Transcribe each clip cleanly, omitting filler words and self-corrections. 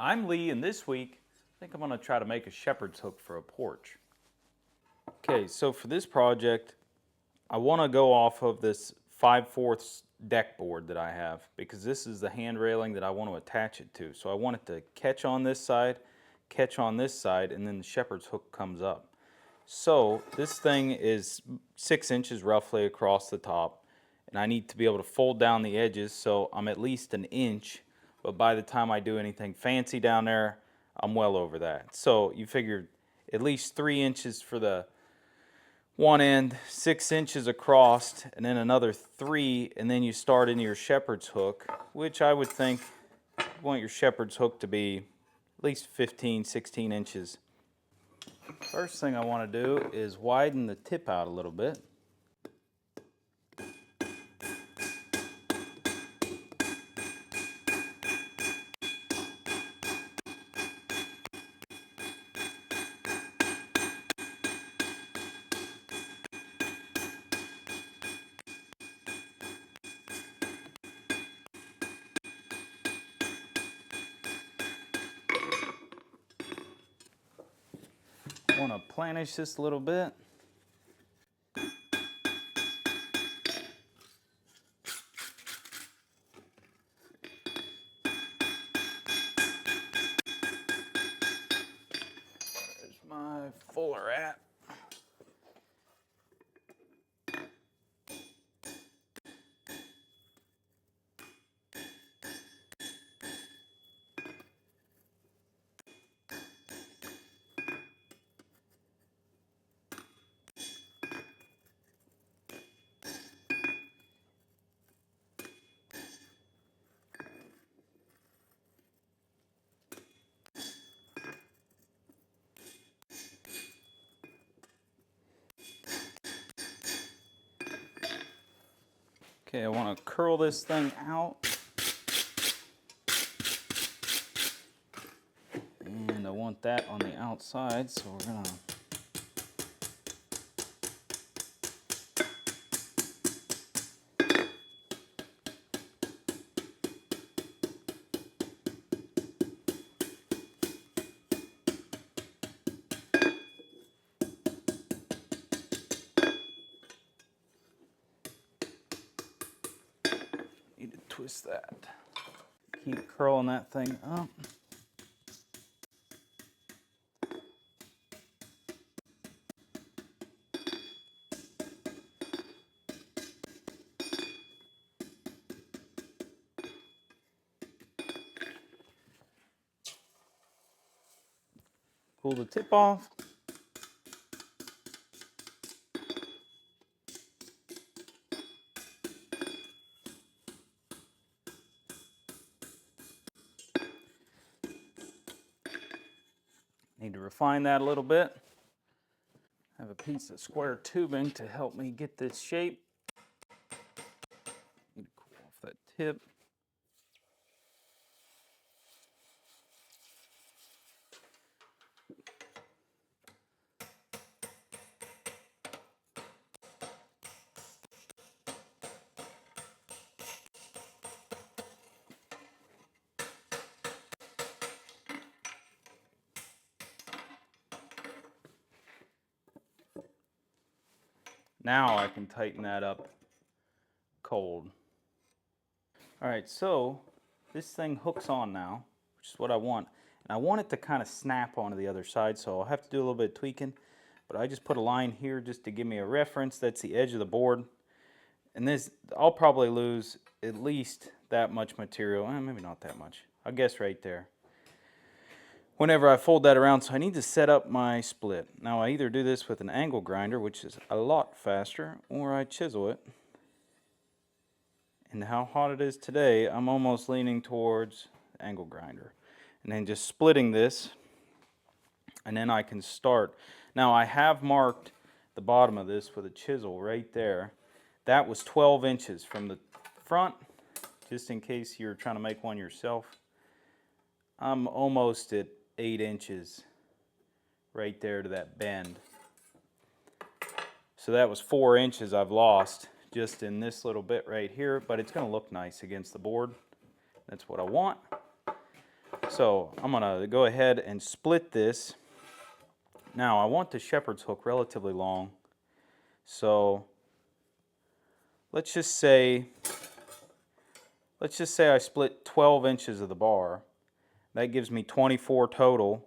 I'm Lee, and this week I think I'm going to try to make a shepherd's hook for a porch. Okay, so for this project I want to go off of this 5/4 deck board that I have because this is the hand railing that I want to attach it to. So I want it to catch on this side, and then the shepherd's hook comes up. So this thing is 6 inches roughly across the top, and I need to be able to fold down the edges so I'm at least an inch, but by the time I do anything fancy down there, I'm well over that. So you figure at least 3 inches for the one end, 6 inches across, and then another 3, and then you start into your shepherd's hook, which I would think you want your shepherd's hook to be at least 15, 16 inches. First thing I want to do is widen the tip out a little bit. I want to planish this a little bit. There's my fuller at. Okay, I want to curl this thing out. And I want that on the outside, so we're going to twist that. Keep curling that thing up. Pull the tip off. Need to refine that a little bit. I have a piece of square tubing to help me get this shape. Need to cool off that tip. Now I can tighten that up cold. All right, so this thing hooks on now, which is what I want. And I want it to kind of snap onto the other side, so I'll have to do a little bit of tweaking. But I just put a line here just to give me a reference. That's the edge of the board. And this, I'll probably lose at least that much material. Maybe not that much. I guess right there. Whenever I fold that around, so I need to set up my split. Now I either do this with an angle grinder, which is a lot faster, or I chisel it. And how hot it is today, I'm almost leaning towards angle grinder. And then just splitting this, and then I can start. Now I have marked the bottom of this with a chisel right there. That was 12 inches from the front, just in case you're trying to make one yourself. I'm almost at 8 inches right there to that bend. So that was 4 inches I've lost just in this little bit right here, but it's going to look nice against the board. That's what I want. So I'm gonna go ahead and split this. Now I want the shepherd's hook relatively long. So let's just say I split 12 inches of the bar. That gives me 24 total.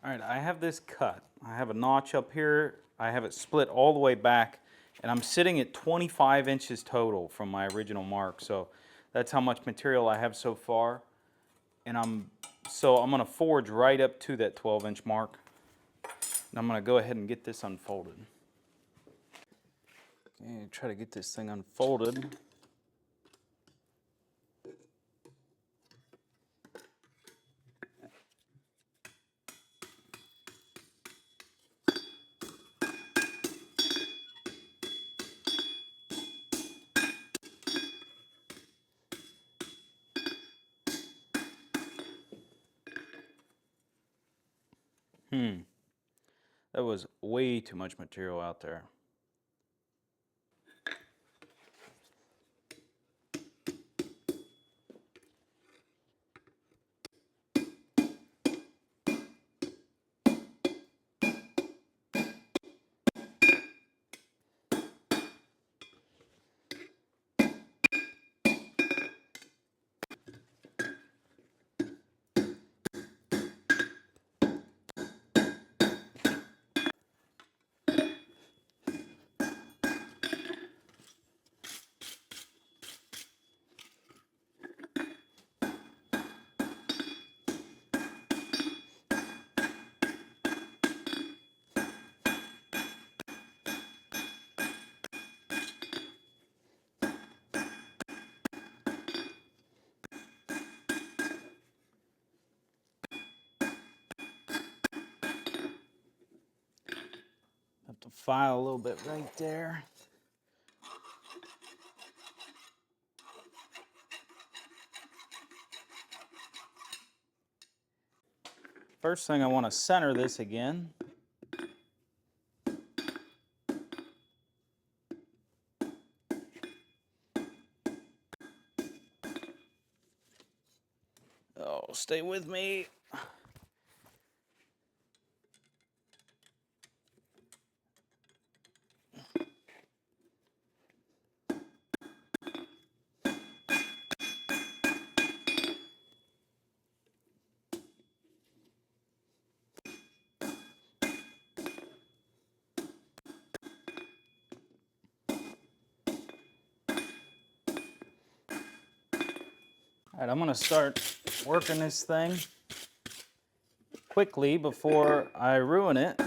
All right, I have this cut. I have a notch up here. I have it split all the way back, and I'm sitting at 25 inches total from my original mark. So that's how much material I have so far. And I'm gonna forge right up to that 12-inch mark. And I'm gonna go ahead and get this unfolded. Okay, try to get this thing unfolded. That was way too much material out there. Have to file a little bit right there. First thing, I want to center this again. Oh, stay with me. All right, I'm gonna start working this thing quickly before I ruin it.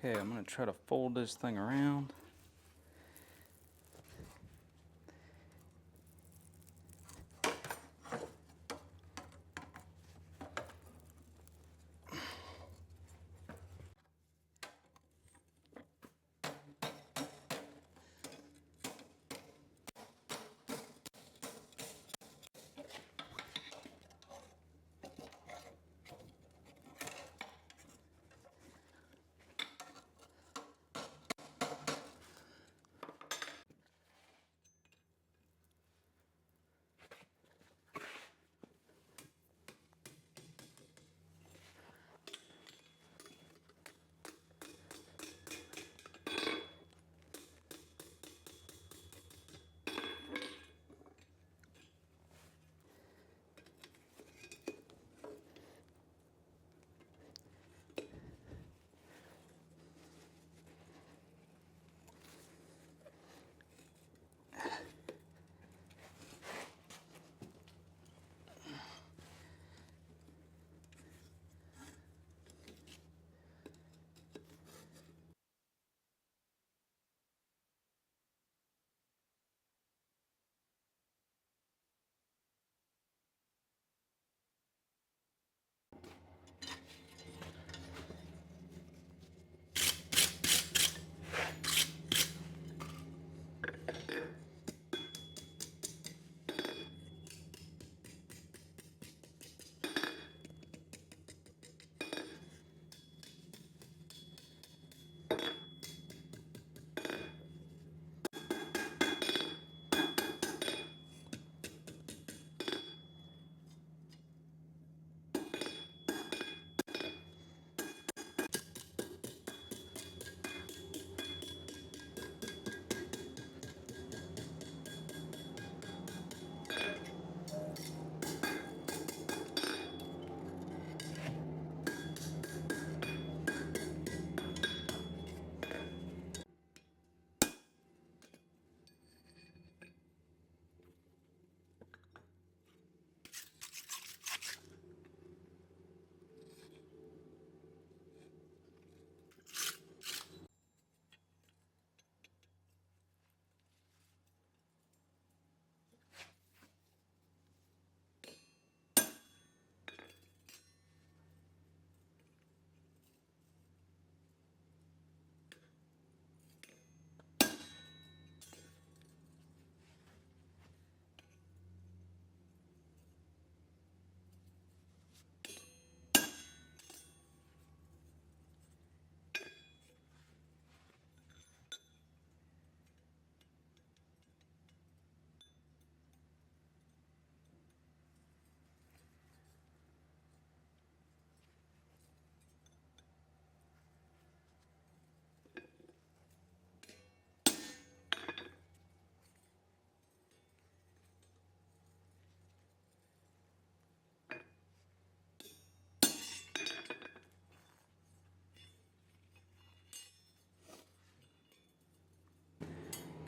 Okay, I'm going to try to fold this thing around.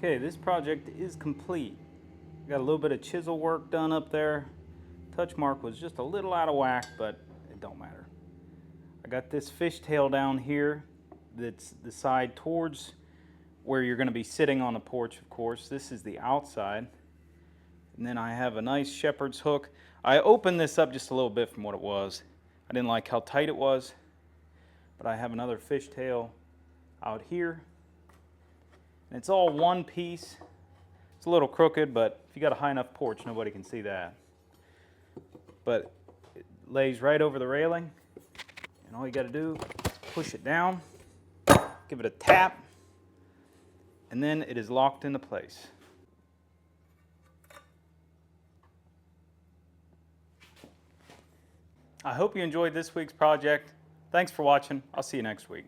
Okay, this project is complete. Got a little bit of chisel work done up there. Touch mark was just a little out of whack, but it don't matter. I got this fishtail down here that's the side towards where you're going to be sitting on the porch, of course. This is the outside. And then I have a nice shepherd's hook. I opened this up just a little bit from what it was. I didn't like how tight it was, but I have another fishtail out here. And it's all one piece. It's a little crooked, but if you got a high enough porch, nobody can see that. But it lays right over the railing, and all you got to do is push it down, give it a tap, and then it is locked into place. I hope you enjoyed this week's project. Thanks for watching. I'll see you next week.